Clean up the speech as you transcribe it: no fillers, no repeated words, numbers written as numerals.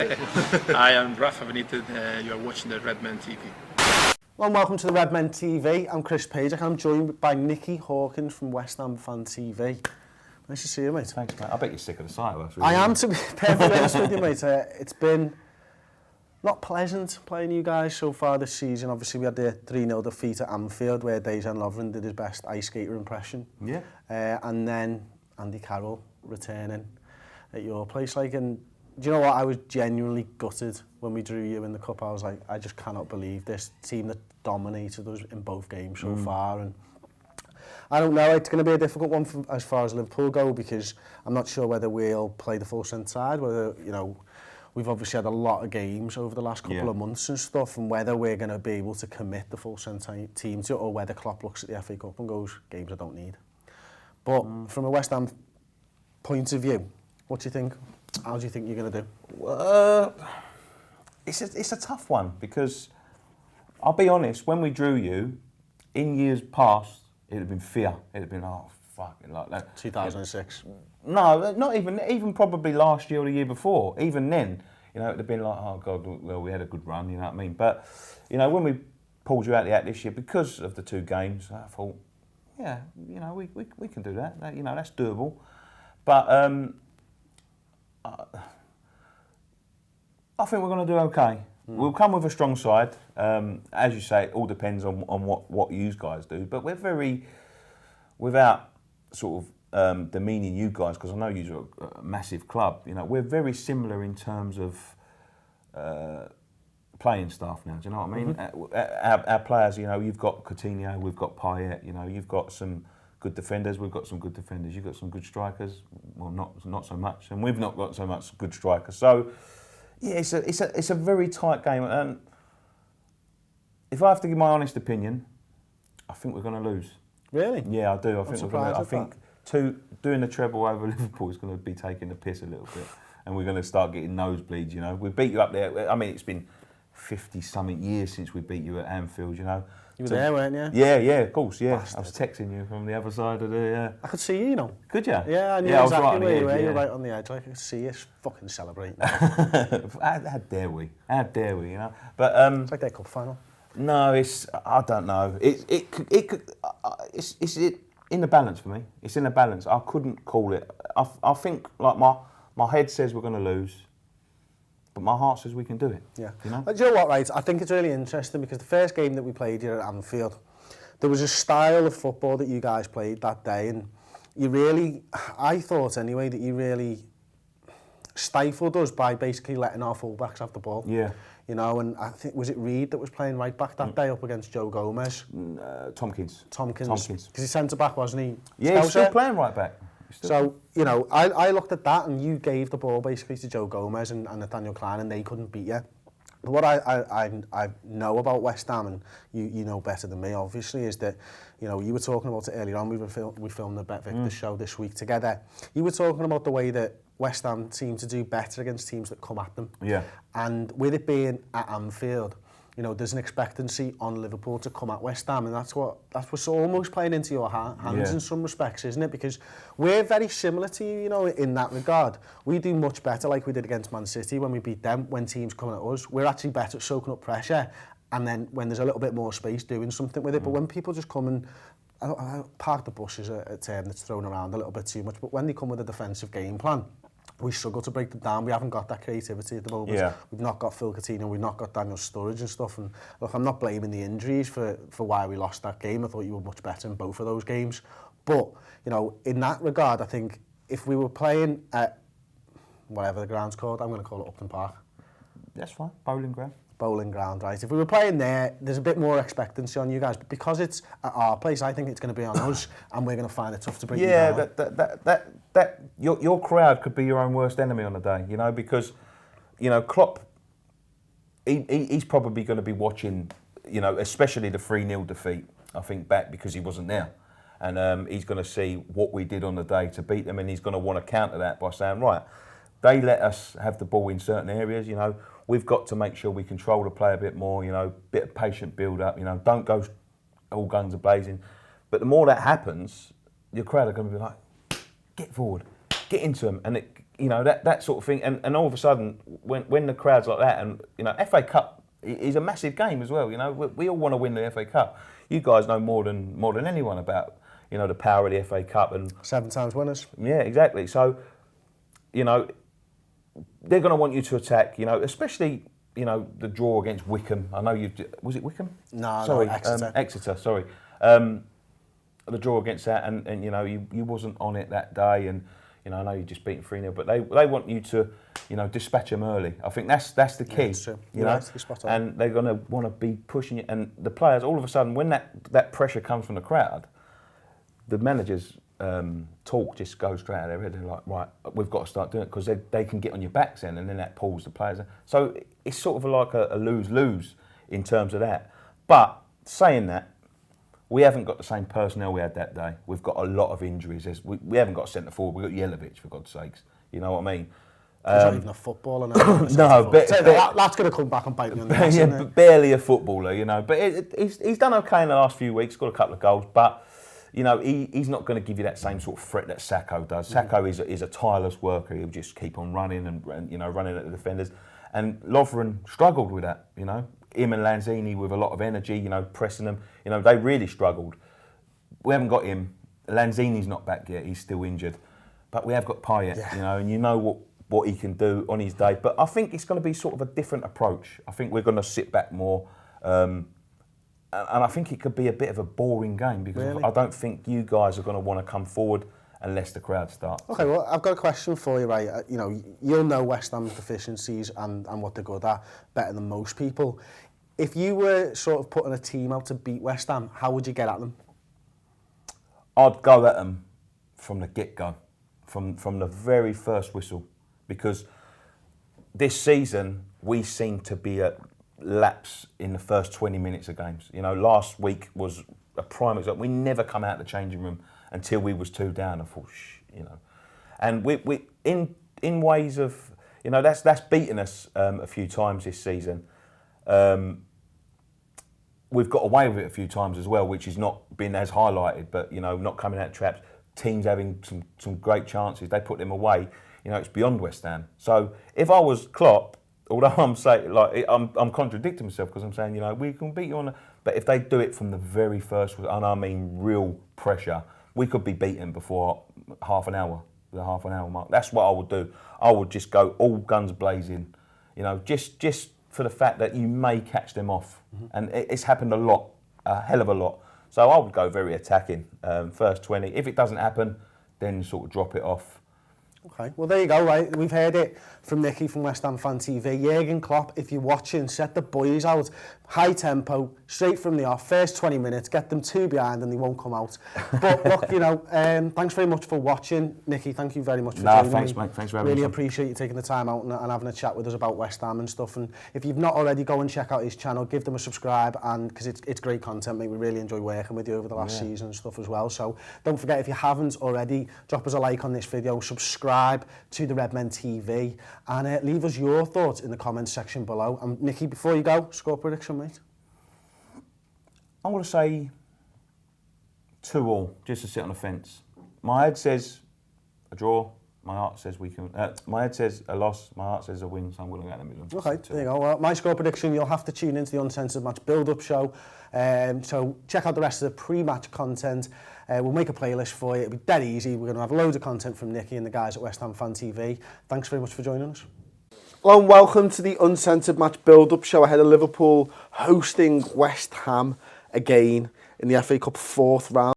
I am Rafa Benitez. You are watching the Redmen TV. Well, welcome to the Redmen TV. I'm Chris Page. I'm joined by Nicky Hawkins from West Ham Fan TV. Nice to see you, mate. Thanks, mate. I bet you're sick of the sight of us. Really. I am, to be perfectly honest with you, mate. It's been not pleasant playing you guys so far this season. Obviously, we had the 3-0 defeat at Anfield where Dejan Lovren did his best ice skater impression. Yeah. And then Andy Carroll returning at your place. And do you know what? I was genuinely gutted when we drew you in the cup. I was like, I just cannot believe this team that dominated us in both games so far. And I don't know, it's going to be a difficult one as far as Liverpool go, because I'm not sure whether we'll play the full strength side, whether, you know, we've obviously had a lot of games over the last couple of months and stuff, and whether we're going to be able to commit the full strength team to it, or whether Klopp looks at the FA Cup and goes, games I don't need. But from a West Ham point of view, what do you think? How do you think you're going to do? It's a tough one, because I'll be honest, when we drew you, in years past, it'd have been fear. It'd have been, oh, fucking like that. 2006. No, not even probably last year or the year before. Even then, you know, it'd have been like, oh God, well, we had a good run, you know what I mean? But, you know, when we pulled you out the act this year, because of the 2 games, I thought, yeah, you know, we can do that. You know, that's doable. But I think we're going to do okay. We'll come with a strong side. As you say, it all depends on what you guys do. But we're very, without sort of demeaning you guys, because I know you're a massive club, you know, we're very similar in terms of playing staff now. Do you know what I mean? Our players, you know, you've got Coutinho, we've got Payet, you know, you've got some good defenders, we've got some good defenders, you've got some good strikers, well, not so much, and we've not got so much good strikers. So, yeah, it's a very tight game, and if I have to give my honest opinion, I think we're going to lose. Really? Yeah, I do. I think doing the treble over Liverpool is going to be taking the piss a little bit, and we're going to start getting nosebleeds. You know, we beat you up there. I mean, it's been 50-something years since we beat you at Anfield. You know. You were there, weren't you? Yeah, of course, yeah. Bastard. I was texting you from the other side of the... I could see you, you know. Could you? Yeah, I knew exactly where you were. You're right on the edge. I could see you fucking celebrating. How dare we? How dare we, you know? But it's like their cup final. No, I don't know. It's in the balance for me. It's in the balance. I couldn't call it. I think, like, my head says we're going to lose, but my heart says we can do it. Yeah. You know? Do you know what, right? I think it's really interesting, because the first game that we played here at Anfield, there was a style of football that you guys played that day, and you really, I thought anyway, that you really stifled us by basically letting our fullbacks have the ball. Yeah. You know, and I think, was it Reed that was playing right back that day up against Joe Gomez? Tompkins. Because he's centre-back, wasn't he? Yeah, he's still playing right back. So, you know, I looked at that, and you gave the ball basically to Joe Gomez and Nathaniel Klein, and they couldn't beat you. But what I know about West Ham, and you know better than me, obviously, is that, you know, you were talking about it earlier on. We filmed the Bet Victor show this week together. You were talking about the way that West Ham seem to do better against teams that come at them. Yeah. And with it being at Anfield, you know, there's an expectancy on Liverpool to come at West Ham, and that's what's almost playing into your hands in some respects, isn't it? Because we're very similar to you, you know, in that regard. We do much better, like we did against Man City when we beat them, when teams come at us. We're actually better at soaking up pressure, and then when there's a little bit more space, doing something with it. But when people just come and, I park the bus is a term that's thrown around a little bit too much, but when they come with a defensive game plan, we struggle to break them down. We haven't got that creativity at the moment. Yeah. We've not got Phil Coutinho, we've not got Daniel Sturridge and stuff. And look, I'm not blaming the injuries for why we lost that game. I thought you were much better in both of those games. But, you know, in that regard, I think if we were playing at whatever the ground's called, I'm going to call it Upton Park. That's fine, Bowling Ground. Bowling Ground, right. If we were playing there, there's a bit more expectancy on you guys. But because it's at our place, I think it's going to be on us, and we're going to find it tough to break you down. Yeah, your crowd could be your own worst enemy on the day, you know, because, you know, Klopp, he's probably going to be watching, you know, especially the 3-0 defeat, I think, back, because he wasn't there. And he's going to see what we did on the day to beat them, and he's going to want to counter that by saying, right, they let us have the ball in certain areas, you know, we've got to make sure we control the play a bit more, you know, bit of patient build-up, you know, don't go all guns a-blazing. But the more that happens, your crowd are going to be like, get forward, get into them. And you know, that sort of thing. And all of a sudden, when the crowd's like that, and, you know, FA Cup is a massive game as well. You know, we all want to win the FA Cup. You guys know more than anyone about, you know, the power of the FA Cup. And 7 times winners. Yeah, exactly. So, you know, they're going to want you to attack, you know, especially, you know, the draw against Wickham. I know was it Wickham? No, Exeter. Exeter, sorry. The draw against that, and you know, you wasn't on it that day, and, you know, I know you just beaten 3-0, but they want you to, you know, dispatch them early. I think that's the key. Yeah, that's true. You know, spot on. and they're going to want to be pushing you, and the players, all of a sudden, when that pressure comes from the crowd, the managers talk just goes straight out of their head. They're like, right, we've got to start doing it, because they can get on your backs then, and then that pulls the players in. So it's sort of like a lose-lose in terms of that. But saying that, we haven't got the same personnel we had that day. We've got a lot of injuries. We haven't got a centre forward. We've got Jelavic, for God's sakes. You know what I mean? He's not even a footballer now. No, but that's going to come back and bite me on the ass, isn't it? Barely a footballer, you know. But he's done okay in the last few weeks. Got a couple of goals, but, you know, he's not going to give you that same sort of threat that Sacco does. Sacco is a tireless worker. He'll just keep on running and you know, running at the defenders. And Lovren struggled with that, you know. Him and Lanzini with a lot of energy, you know, pressing them. You know, they really struggled. We haven't got him. Lanzini's not back yet. He's still injured. But we have got Payet, you know, and you know what he can do on his day. But I think it's going to be sort of a different approach. I think we're going to sit back more. And I think it could be a bit of a boring game, because I don't think you guys are going to want to come forward unless the crowd starts. Okay, well, I've got a question for you, right? You know, you'll know West Ham's deficiencies and what they're good at better than most people. If you were sort of putting a team out to beat West Ham, how would you get at them? I'd go at them from the get-go, from the very first whistle, because this season we seem to be at lapse in the first 20 minutes of games. You know, last week was a prime example. We never come out of the changing room until we was 2 down. I thought, you know, and we in ways of, you know, that's beaten us a few times this season. We've got away with it a few times as well, which has not been as highlighted. But, you know, not coming out traps, teams having some great chances, they put them away. You know, it's beyond West Ham. So if I was Klopp, although I'm saying, like, I'm contradicting myself, because I'm saying, you know, we can beat you on. But if they do it from the very first, and I mean real pressure, we could be beaten before half an hour, the half an hour mark. That's what I would do. I would just go all guns blazing, you know, just for the fact that you may catch them off. And it's happened a lot, a hell of a lot. So I would go very attacking, first 20. If it doesn't happen, then sort of drop it off. Okay, well, there you go, right? We've heard it from Nicky from West Ham Fan TV. Jurgen Klopp, if you're watching, set the boys out. High tempo, straight from the off, first 20 minutes, get them 2 behind and they won't come out. But look, you know, thanks very much for watching. Nicky, thank you very much for joining thanks, me. mate. Thanks for having me. Really appreciate you taking the time out and having a chat with us about West Ham and stuff. And if you've not already, go and check out his channel, give them a subscribe, and because it's great content, mate. We really enjoy working with you over the last season and stuff as well. So don't forget, if you haven't already, drop us a like on this video, subscribe to the Redmen TV, and leave us your thoughts in the comments section below. And Nicky, before you go, score prediction, mate. I'm going to say 2-2, just to sit on the fence. My head says a draw. My heart says we can. My head says a loss. My heart says a win. So I'm going to go in the middle. Okay, there you go. Well, my score prediction, you'll have to tune into the Uncensored Match build-up show. So check out the rest of the pre-match content. We'll make a playlist for you. It'll be dead easy. We're going to have loads of content from Nicky and the guys at West Ham Fan TV. Thanks very much for joining us. Hello and welcome to the Uncensored Match build-up show ahead of Liverpool hosting West Ham again in the FA Cup 4th round.